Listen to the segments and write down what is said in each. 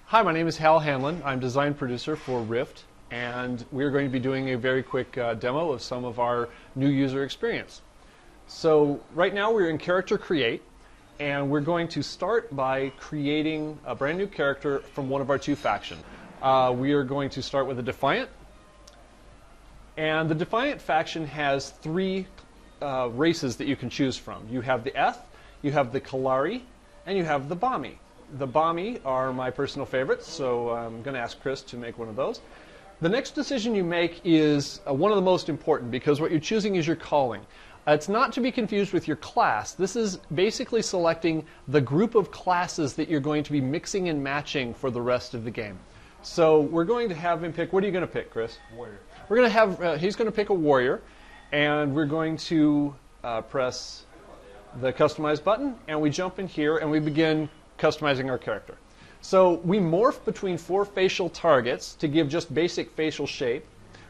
Hi, my name is Hal Hanlon. I'm design producer for Rift, and we're going to be doing a very quick demo of some of our new user experience. So right now we're in Character Create, and we're going to start by creating a brand new character from one of our two factions. We are going to start with a Defiant, and the Defiant faction has three races that you can choose from. You have the Eth, you have the Kalari, and you have the Bami. The Bami are my personal favorites, so I'm going to ask Chris to make one of those. The next decision you make is one of the most important, because what you're choosing is your calling. It's not to be confused with your class. This is basically selecting the group of classes that you're going to be mixing and matching for the rest of the game. So we're going to have him pick. What are you going to pick, Chris? Warrior. We're going to have. He's going to pick a warrior, and we're going to press the customize button, and we jump in here and we begin customizing our character. So we morph between 4 facial targets to give just basic facial shape.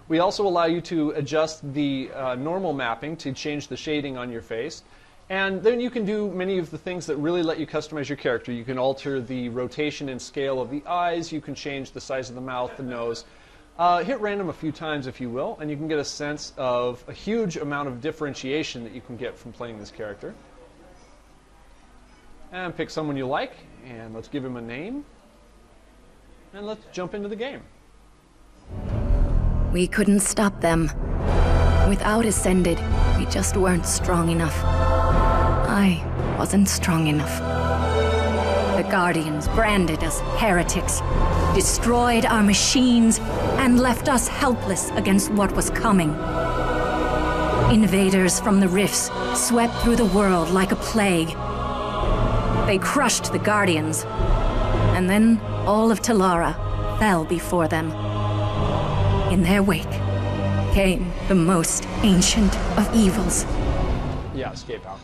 We also allow you to adjust the normal mapping to change the shading on your face. And then you can do many of the things that really let you customize your character. You can alter the rotation and scale of the eyes. You can change the size of the mouth, the nose. Hit random a few times, if you will, and you can get a sense of a huge amount of differentiation that you can get from playing this character. And pick someone you like, and let's give him a name. And let's jump into the game. We couldn't stop them. Without Ascended, we just weren't strong enough. I wasn't strong enough. The Guardians branded us heretics, destroyed our machines, and left us helpless against what was coming. Invaders from the rifts swept through the world like a plague. They crushed the Guardians, and then all of Talara fell before them. In their wake came the most ancient of evils. Yeah, escape out.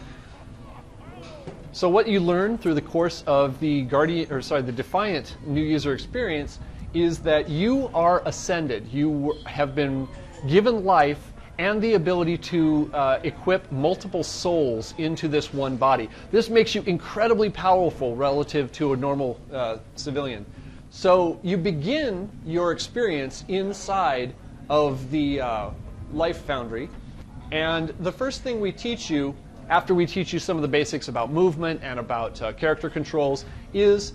So what you learn through the course of the the Defiant new user experience is that you are ascended. You have been given life and the ability to equip multiple souls into this one body. This makes you incredibly powerful relative to a normal civilian. So you begin your experience inside of the Life Foundry, and the first thing we teach you, after we teach you some of the basics about movement and about character controls, is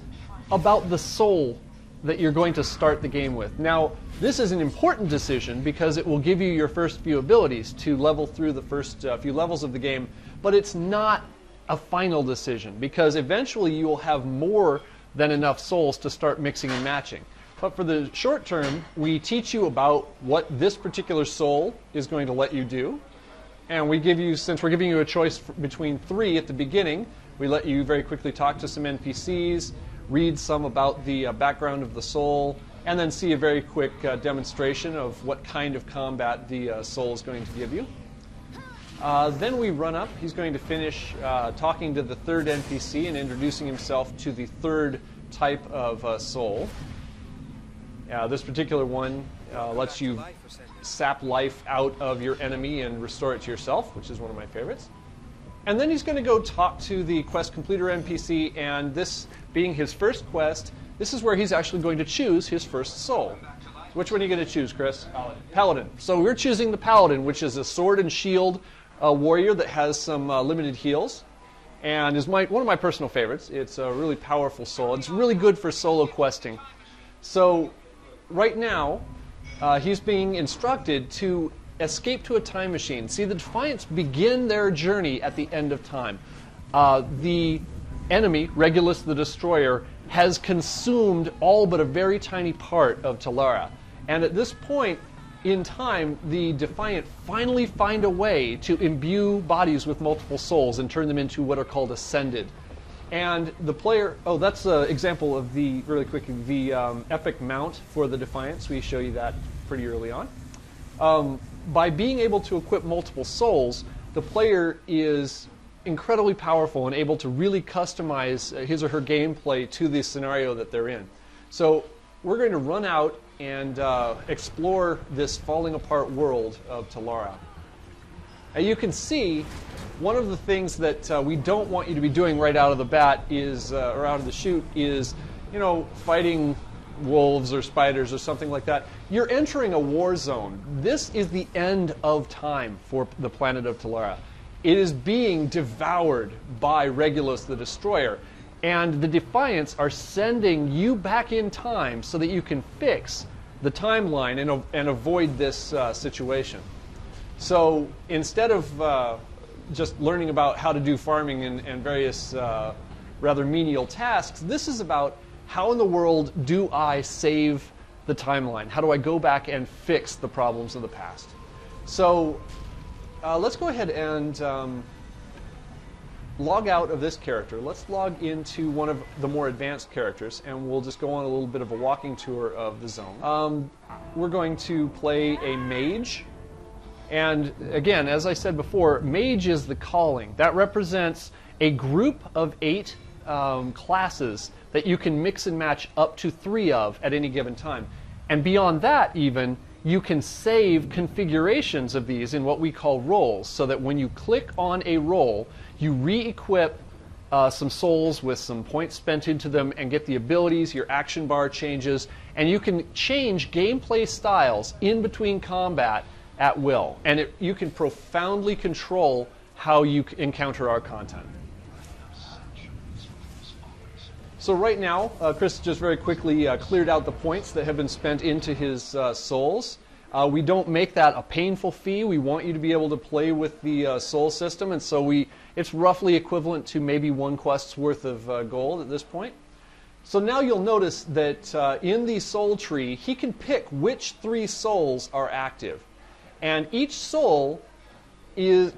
about the soul that you're going to start the game with. Now, this is an important decision because it will give you your first few abilities to level through the first few levels of the game, but it's not a final decision because eventually you will have more than enough souls to start mixing and matching. But for the short term, we teach you about what this particular soul is going to let you do, and we give you, since we're giving you a choice between 3 at the beginning, we let you very quickly talk to some NPCs, read some about the background of the soul, and then see a very quick demonstration of what kind of combat the soul is going to give you. Then we run up. He's going to finish talking to the 3rd NPC and introducing himself to the 3rd type of soul. This particular one lets you sap life out of your enemy and restore it to yourself, which is one of my favorites. And then he's going to go talk to the quest completer NPC, and this being his first quest, this is where he's actually going to choose his first soul. Which one are you going to choose, Chris? Paladin. Paladin. So we're choosing the Paladin, which is a sword and shield warrior that has some limited heals, and is one of my personal favorites. It's a really powerful soul. It's really good for solo questing. So right now, he's being instructed to escape to a time machine. See, the Defiants begin their journey at the end of time. The enemy, Regulus the Destroyer, has consumed all but a very tiny part of Talara. And at this point in time, the Defiant finally find a way to imbue bodies with multiple souls and turn them into what are called Ascended. And the player, that's an example of the, really quickly, the epic mount for the Defiants. We show you that pretty early on. By being able to equip multiple souls, the player is incredibly powerful and able to really customize his or her gameplay to the scenario that they're in. So we're going to run out and explore this falling apart world of Talara. As you can see, one of the things that we don't want you to be doing right out of the bat is, or out of the chute, is, fighting wolves or spiders or something like that, you're entering a war zone. This is the end of time for the planet of Talara. It is being devoured by Regulus the Destroyer. And the Defiants are sending you back in time so that you can fix the timeline and avoid this situation. So instead of just learning about how to do farming and various rather menial tasks, this is about how in the world do I save the timeline? How do I go back and fix the problems of the past? So let's go ahead and log out of this character. Let's log into one of the more advanced characters, and we'll just go on a little bit of a walking tour of the zone. We're going to play a mage. And again, as I said before, mage is the calling. That represents a group of 8 classes that you can mix and match up to 3 of at any given time. And beyond that even, you can save configurations of these in what we call roles, so that when you click on a role, you re-equip some souls with some points spent into them and get the abilities, your action bar changes, and you can change gameplay styles in between combat at will. And you can profoundly control how you encounter our content. So right now, Chris just very quickly cleared out the points that have been spent into his souls. We don't make that a painful fee. We want you to be able to play with the soul system, and so it's roughly equivalent to maybe 1 quest's worth of gold at this point. So now you'll notice that in the soul tree, he can pick which 3 souls are active. And each soul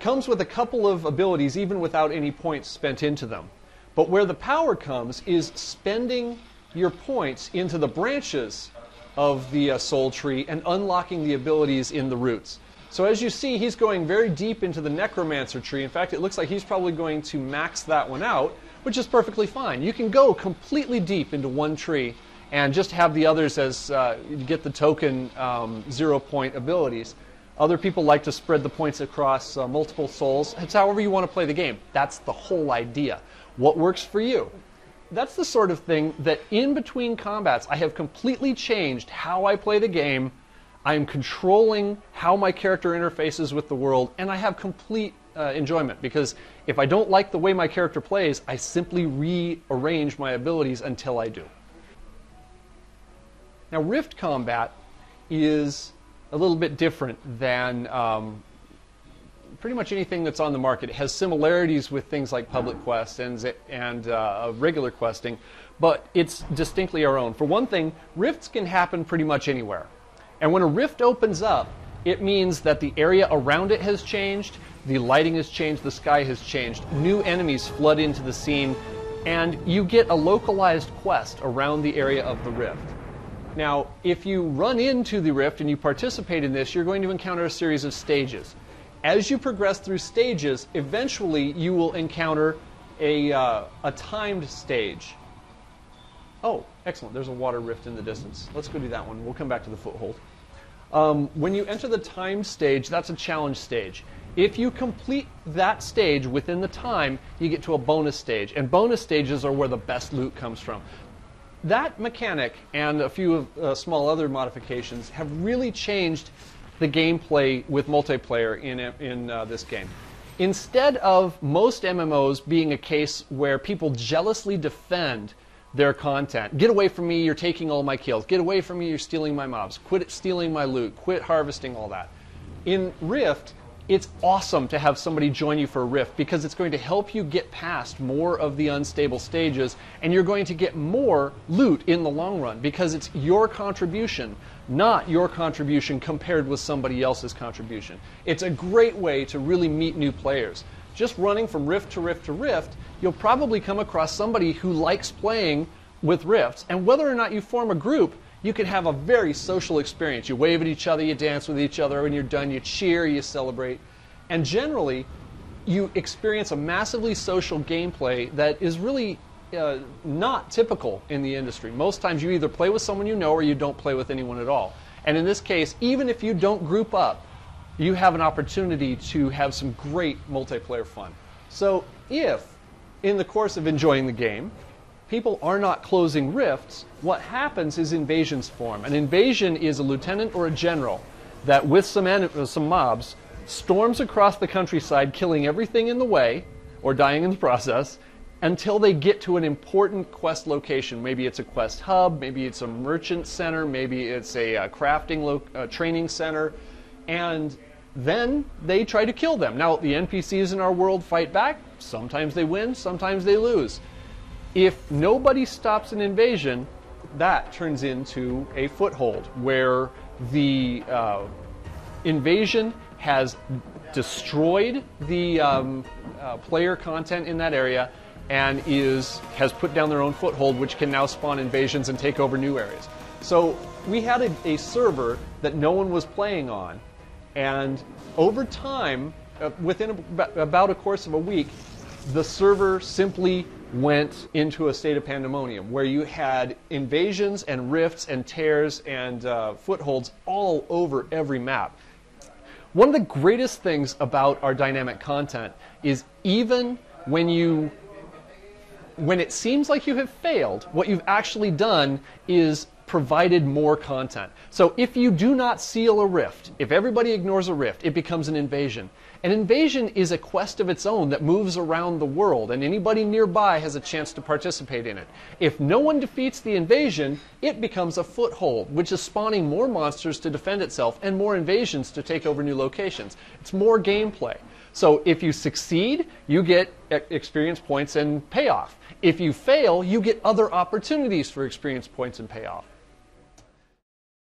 comes with a couple of abilities, even without any points spent into them. But where the power comes is spending your points into the branches of the soul tree and unlocking the abilities in the roots. So as you see, he's going very deep into the necromancer tree. In fact, it looks like he's probably going to max that one out, which is perfectly fine. You can go completely deep into one tree and just have the others as you get the token 0-point abilities. Other people like to spread the points across multiple souls. It's however you want to play the game. That's the whole idea. What works for you? That's the sort of thing that in between combats, I have completely changed how I play the game. I am controlling how my character interfaces with the world, and I have complete enjoyment, because if I don't like the way my character plays, I simply rearrange my abilities until I do. Now, Rift combat is a little bit different than pretty much anything that's on the market. It has similarities with things like public quests and regular questing, but it's distinctly our own. For one thing, rifts can happen pretty much anywhere. And when a rift opens up, it means that the area around it has changed, the lighting has changed, the sky has changed, new enemies flood into the scene, and you get a localized quest around the area of the rift. Now, if you run into the rift and you participate in this, you're going to encounter a series of stages. As you progress through stages, eventually you will encounter a timed stage. Oh, excellent. There's a water rift in the distance. Let's go do that one. We'll come back to the foothold. When you enter the timed stage, that's a challenge stage. If you complete that stage within the time, you get to a bonus stage. And bonus stages are where the best loot comes from. That mechanic and a few small other modifications have really changed the gameplay with multiplayer in this game. Instead of most MMOs being a case where people jealously defend their content. Get away from me, you're taking all my kills. Get away from me, you're stealing my mobs. Quit stealing my loot. Quit harvesting all that. In Rift, it's awesome to have somebody join you for a Rift, because it's going to help you get past more of the unstable stages, and you're going to get more loot in the long run, because it's your contribution, not your contribution compared with somebody else's contribution. It's a great way to really meet new players. Just running from rift to rift to rift, you'll probably come across somebody who likes playing with rifts, and whether or not you form a group, you can have a very social experience. You wave at each other, you dance with each other, when you're done you cheer, you celebrate, and generally you experience a massively social gameplay that is really not typical in the industry. Most times you either play with someone you know or you don't play with anyone at all. And in this case, even if you don't group up, you have an opportunity to have some great multiplayer fun. So if, in the course of enjoying the game, people are not closing rifts, what happens is invasions form. An invasion is a lieutenant or a general that with some mobs storms across the countryside, killing everything in the way or dying in the process until they get to an important quest location. Maybe it's a quest hub, maybe it's a merchant center, maybe it's a crafting training center, and then they try to kill them. Now, the NPCs in our world fight back. Sometimes they win, sometimes they lose. If nobody stops an invasion, that turns into a foothold where the invasion has destroyed the player content in that area and has put down their own foothold, which can now spawn invasions and take over new areas. So we had a server that no one was playing on, and over time, within about a course of a week, the server simply went into a state of pandemonium where you had invasions and rifts and tears and footholds all over every map. One of the greatest things about our dynamic content is even when it seems like you have failed, what you've actually done is provided more content. So if you do not seal a rift, if everybody ignores a rift, it becomes an invasion. An invasion is a quest of its own that moves around the world, and anybody nearby has a chance to participate in it. If no one defeats the invasion, it becomes a foothold, which is spawning more monsters to defend itself and more invasions to take over new locations. It's more gameplay. So if you succeed, you get experience points and payoff. If you fail, you get other opportunities for experience points and payoff.